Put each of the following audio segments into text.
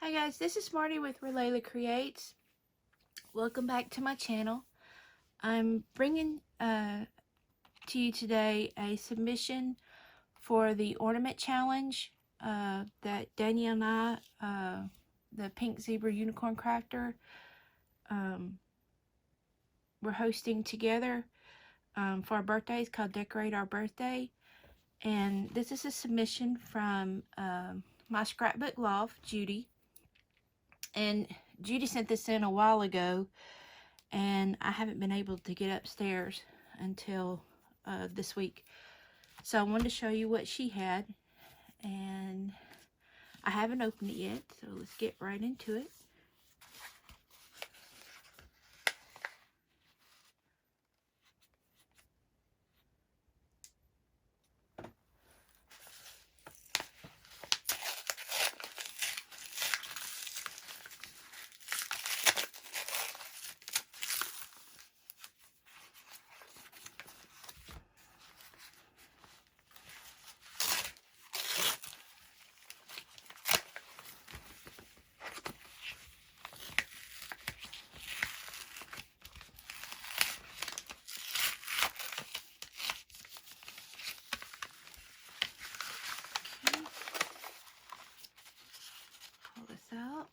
Hi guys, this is Marty with Ralayla Creates. Welcome back to my channel. I'm bringing to you today a submission for the ornament challenge that Danielle and I, the Pink Zebra Unicorn Crafter, we're hosting together for our birthdays, called Decorate Our Birthday. And this is a submission from My Scrapbook Loft, Judy. And Judy sent this in a while ago, and I haven't been able to get upstairs until this week. So I wanted to show you what she had, and I haven't opened it yet, so let's get right into it. Pull this out.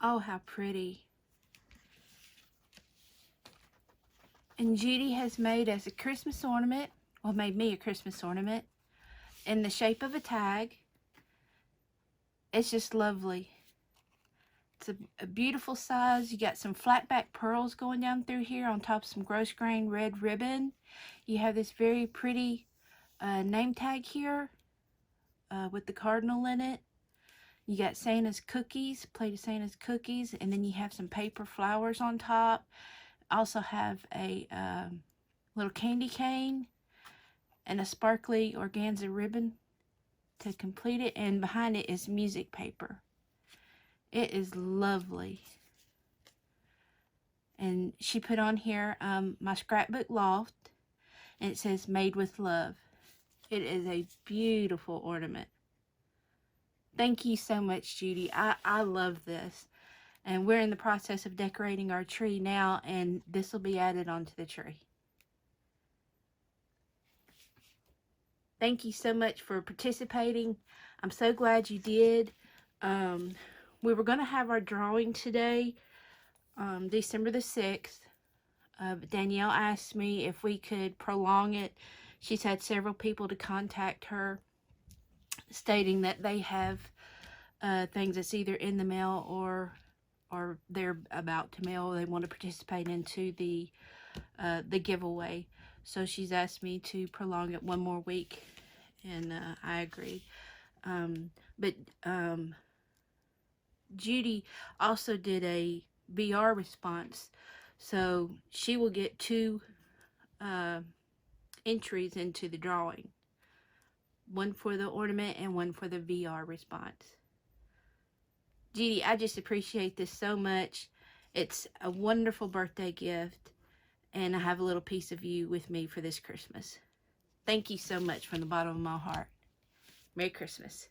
Oh, how pretty. And Judy has made us a Christmas ornament, well, made me a Christmas ornament in the shape of a tag. It's just lovely. It's a beautiful size. You got some flat back pearls going down through here on top of some gross grain red ribbon. You have this very pretty name tag here with the cardinal in it. You got Santa's cookies, plate of Santa's cookies, and then you have some paper flowers on top. Also have a little candy cane and a sparkly organza ribbon to complete it, and behind it is music paper. It is lovely. And she put on here My Scrapbook Loft, and it says made with love. It is a beautiful ornament. Thank you so much, Judy. I love this. And we're in the process of decorating our tree now, and this will be added onto the tree. Thank you so much for participating. I'm so glad you did. We were going to have our drawing today, December the 6th. But Danielle asked me if we could prolong it. She's had several people to contact her stating that they have things that's either in the mail or they're about to mail. They want to participate into the giveaway. So she's asked me to prolong it one more week, and I agreed. But Judy also did a VR response, so she will get 2 entries into the drawing. One for the ornament and one for the VR response. Judy, I just appreciate this so much. It's a wonderful birthday gift, and I have a little piece of you with me for this Christmas. Thank you so much from the bottom of my heart. Merry Christmas.